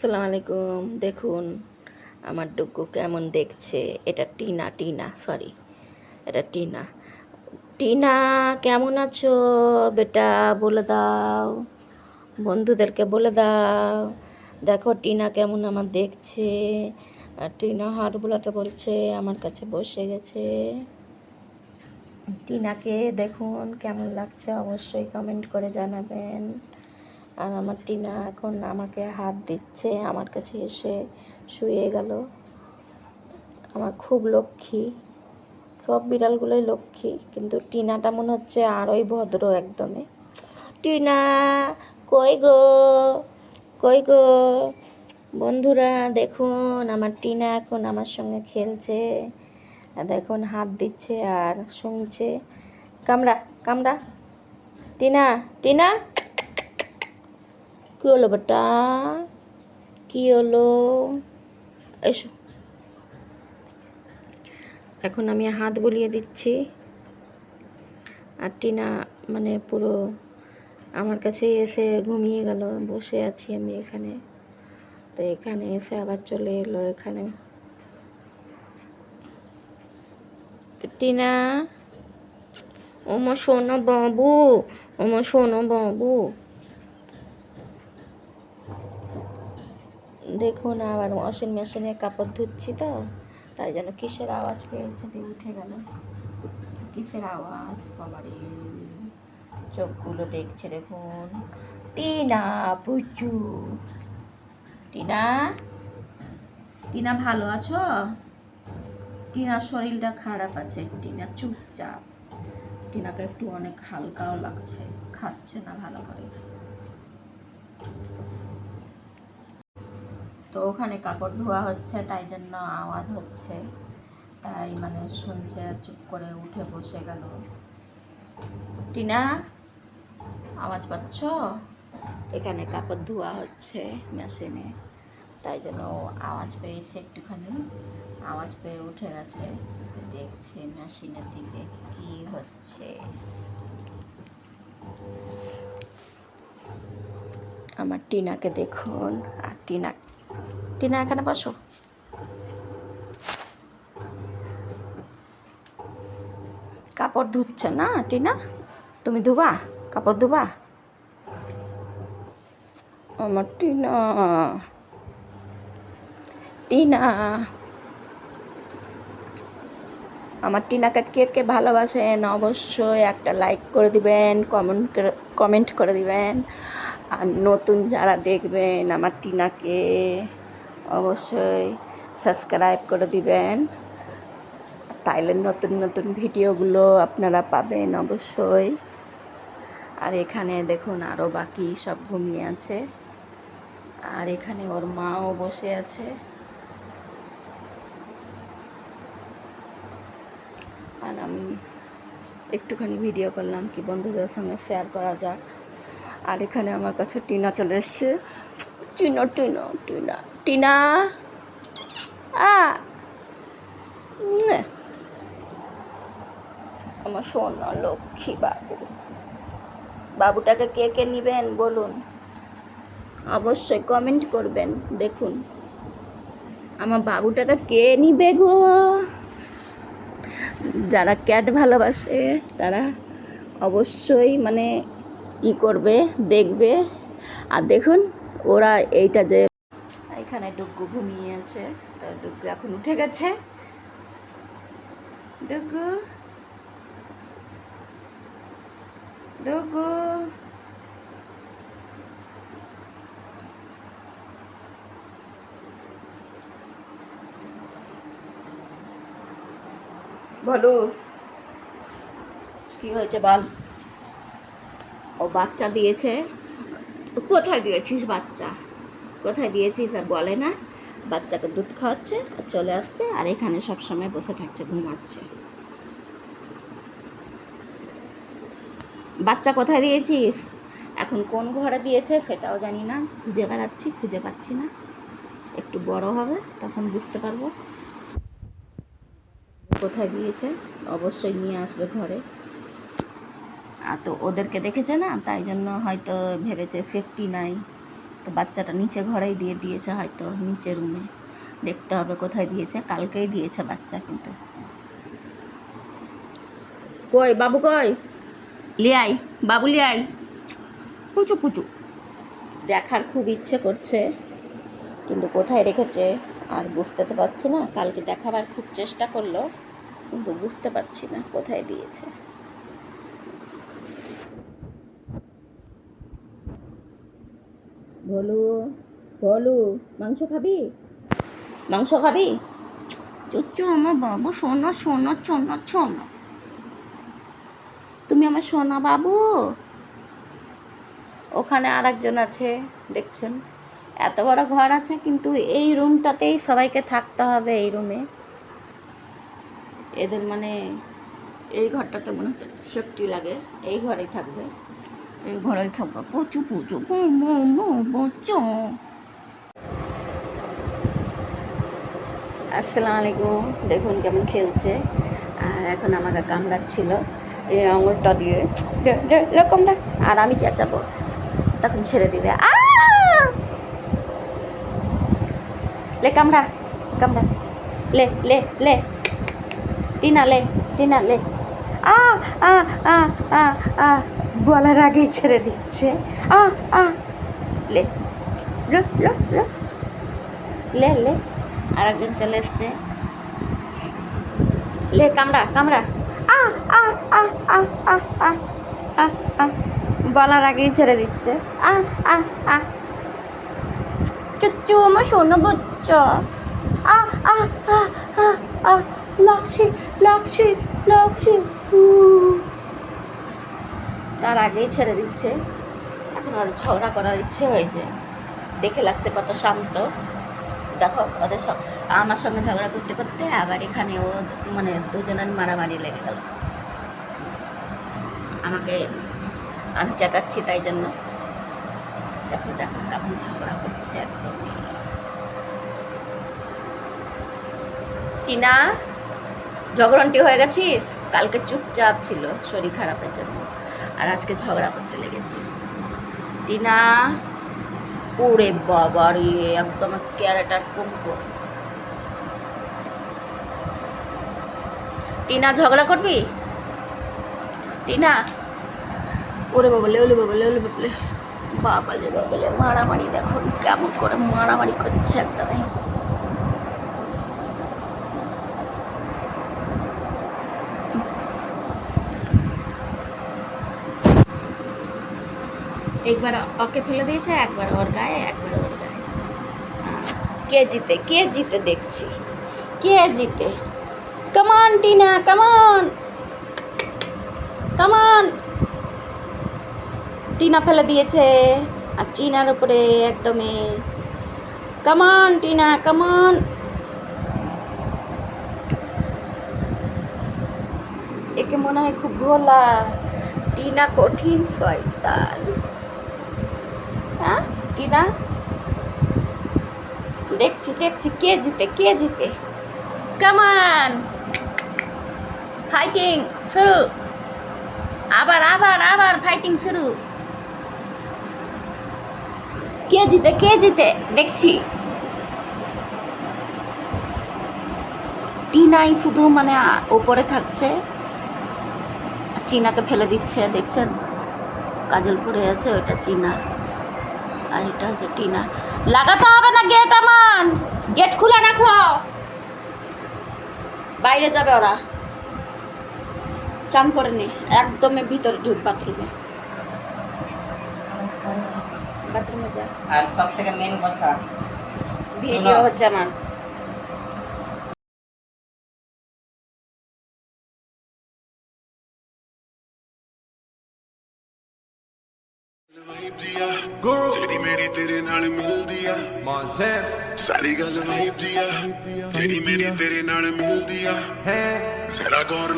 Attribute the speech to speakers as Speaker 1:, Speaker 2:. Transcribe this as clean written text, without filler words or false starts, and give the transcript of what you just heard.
Speaker 1: আসসালামু আলাইকুম। দেখুন আমার ডুগু কেমন দেখছে। এটা টিনা, টিনা সরি, এটা টিনা। টিনা কেমন আছো বেটা? বলে দাও, বন্ধুদেরকে বলে দাও। দেখো টিনা কেমন আমার দেখছে। আর টিনা হাত বোলাতে বলছে, আমার কাছে বসে গেছে। টিনাকে দেখুন কেমন লাগছে, অবশ্যই কমেন্ট করে জানাবেন। আর আমার টিনা এখন আমাকে হাত দিচ্ছে, আমার কাছে এসে শুয়ে গেল। আমার খুব লক্ষ্মী, সব বিড়ালগুলোই লক্ষ্মী, কিন্তু টিনাটা মনে হচ্ছে আরোই ভদ্র একদমই। টিনা কই গো, কই গো? বন্ধুরা দেখুন আমার টিনা এখন আমার সঙ্গে খেলছে, আর দেখুন হাত দিচ্ছে আর শুনছে। কামড়া কামড়া। টিনা, টিনা কী হলো বেটা? কী হলো? এসো। এখন আমি হাত বুলিয়ে দিচ্ছি, আর টিনা মানে পুরো আমার কাছেই এসে ঘুমিয়ে গেল। বসে আছি আমি এখানে, তো এখানে এসে আবার চলে এলো এখানে। তো টিনা, ওমা শোনো বাবু, ওমা শোনো বাবু। দেখুন আবার ওয়াশিং মেশিনে কাপড় ধুচ্ছি, তো তাই জন্য কিসের আওয়াজ পেয়েছে দিয়ে উঠে গেল। কিসের আওয়াজ বাবারে? চোখগুলো দেখছে দেখুন। টিনা পুচু, টিনা, টিনা ভালো আছো? টিনার শরীরটা খারাপ আছে, টিনা চুপচাপ। টিনাকে একটু অনেক হালকাও লাগছে, খাচ্ছে না ভালো করে। তো ওখানে কাপড় ধোয়া হচ্ছে, তাই জন্য আওয়াজ হচ্ছে, তাই মানে শুনছে, চুপ করে উঠে বসে গেল। টিনা আওয়াজ পাচ্ছ? এখানে কাপড় ধোয়া হচ্ছে মেশিনে, তাই জন্য আওয়াজ পেয়েছে একটুখানি, আওয়াজ পেয়ে উঠে গেছে, দেখছে মেশিনের দিকে কি হচ্ছে। আমার টিনাকে দেখুন। আর টিনা, টিনা এখানে বসো। কাপড় ধুচ্ছে না টিনা? তুমি ধুবা? কাপড় ধুবা? আমার টিনা, টিনা, আমার টিনাকে কে কে ভালোবাসেন অবশ্যই একটা লাইক করে দিবেন, কমেন্ট করে দিবেন। আর নতুন যারা দেখবেন আমার টিনাকে অবশ্যই সাবস্ক্রাইব করে দিবেন, তাইলে নতুন নতুন ভিডিওগুলো আপনারা পাবেন অবশ্যই। আর এখানে দেখুন আরও বাকি সব ঘুমিয়ে আছে, আর এখানে ওর মাও বসে আছে। আর আমি একটুখানি ভিডিও করলাম কি বন্ধুদের সঙ্গে শেয়ার করা যাক। আর এখানে আমার কাছে টিনা চলে এসছে। টিনা, টিনা, টিনা, টিনা, আমার সোনা লক্ষ্মী বাবু। বাবুটাকে কে কে নেবেন বলুন, অবশ্যই কমেন্ট করবেন। দেখুন আমার বাবুটাকে কে নিবে গো? যারা ক্যাট ভালোবাসে তারা অবশ্যই মানে করবে, দেখবে। আর দেখুন ওরা এইটা যে এখানে ডুগু ঘুমিয়ে আছে, তো ডুগু এখন উঠে গেছে। ডুগু, ডুগু, বলো কি হয়েছে বল। ও বাচ্চা দিয়েছে। কোথায় দিয়েছিস বাচ্চা? কোথায় দিয়েছিস আর বলে না? বাচ্চাকে দুধ খাওয়াচ্ছে আর চলে আসছে, আর এখানে সবসময় বসে থাকছে, ঘুমাচ্ছে। বাচ্চা কোথায় দিয়েছিস? এখন কোন ঘরে দিয়েছে সেটাও জানি না, খুঁজে বেড়াচ্ছি, খুঁজে পাচ্ছি না। একটু বড় হবে তখন বুঝতে পারবো কোথায় দিয়েছে, অবশ্যই নিয়ে আসবে ঘরে। আর তো ওদেরকে দেখেছে না, তাই জন্য হয়তো ভেবেছে সেফটি নাই, তো বাচ্চাটা নিচে ঘরেই দিয়ে দিয়েছে, হয়তো নিচে রুমে, দেখতে হবে কোথায় দিয়েছে। কালকেই দিয়েছে বাচ্চা। কিন্তু কই বাবু, কই লিয়াই বাবু, লিয়াই কুচু কুচু। দেখার খুব ইচ্ছে করছে, কিন্তু কোথায় রেখেছে আর বুঝতে তো পারছি না। কালকে দেখাবার খুব চেষ্টা করলো, কিন্তু বুঝতে পারছি না কোথায় দিয়েছে। ভলু, ভলু, মাংস খাবি? মাংস খাবি? চুচ্চু আমার বাবু, শোনো শোনো শোনো শোনো, তুমি আমার সোনা বাবু। ওখানে আর একজন আছে, দেখছেন? এত বড় ঘর আছে, কিন্তু এই রুমটাতেই সবাইকে থাকতে হবে। এই রুমে এদের মানে এই ঘরটাতে মনে হচ্ছে শক্তি লাগে, এই ঘরেই থাকবে, এই ঘরেই থাকবে। পুচু পুচু পুচু। আসসালামু আলাইকুম। দেখুন কেমন খেলছে। আর এখন আমাকে কামড়াচ্ছিল এই আঙুলটা দিয়ে, এরকম না। আর আমি চেঁচাবো, তখন ছেড়ে দিবে। লে কামড়া, কামড়া, লে লে লে, টিনা লে, টিনা লে। আ আ আ আ আ বলার আগেই ছেড়ে দিচ্ছে। আ আ লে, লে লে লে লে লে। আর একজন চলে এসছে। লে কামড়া, কামড়া। আ আ আ আ আ আ আ আ বলার আগেই ছেড়ে দিচ্ছে। আ আ আ চুচ্চু আমার সোনা বাচ্চা। আ আ আ আ আ লাগছে লাগছে লাগছে। তার আগেই ছেড়ে দিচ্ছে। এখন আর ঝগড়া করার ইচ্ছে হয়েছে, দেখে লাগছে কত শান্ত। দেখো ওদের সব আমার সঙ্গে ঝগড়া করতে করতে আবার এখানে ও মানে দুজনের মারামারি লেগে গেল। আমাকে আমি চেঁচাচ্ছি, তাই জন্য। দেখো দেখো কেমন ঝগড়া করছে একদমই। টিনা, ঝগড়ন্টি হয়ে গেছিস? কালকে চুপচাপ ছিল শরীর খারাপের জন্য, আর আজকে ঝগড়া করতে লেগেছে। টিনা, ওরে বাবা রে, একদম ক্যারেটার কুমকো। টিনা, ঝগড়া করবি? টিনা, ওরে বাবলে, ওলে বাবলে, ওলে বাবলে, বাবালে বাবলে, মারামারি দেখুন কেমন করে মারামারি করছে একদমই। একবার ওকে ফেলে দিয়েছে, একবার ওর গায়ে, একবার ওর গায়ে। কে জিতে, কে জিতে দেখছি, কে জিতে। কামান টিনা, কামান কামান। টিনা ফেলে দিয়েছে, আর টিনার উপরে একদমই। কামান টিনা, কামান। একে মনে হয় খুব ভোলা। টিনা কঠিন শয়তান। হ্যাঁ টিনা, দেখছি দেখছি কে জিতে, কে জিতে। কামান, ফাইটিং শুরু। আবার আবার আবার ফাইটিং শুরু। কে জিতে, কে জিতে দেখছি। টিনাই শুধু মানে ওপরে থাকছে, চিনাকে ফেলে দিচ্ছে। দেখছেন কাজল পড়ে আছে, ওইটা চিনা, আর এটা হচ্ছে টিনা। লাগাতে হবে না গেট, আমান গেট খোলা রাখো, বাইরে যাবে ওরা। চান করে নে, একদমই ভিতরে ঢুক বাথরুমে, বাথরুমে যা।
Speaker 2: আর সব থেকে মেন কথা,
Speaker 1: ভিডিও হচ্ছে আমার।
Speaker 3: ਜਿਹੜੀ ਮੇਰੀ ਤੇਰੇ ਨਾਲ ਮਿਲਦੀ ਆ ਮੌਂਟੇਨ ਸਾਰੀ ਗੱਲ ਵਾਈਬ ਦੀ ਆ ਜਿਹੜੀ ਮੇਰੀ ਤੇਰੇ ਨਾਲ ਮਿਲਦੀ ਆ ਹੈ ਜ਼ਰਾ ਗੌਰ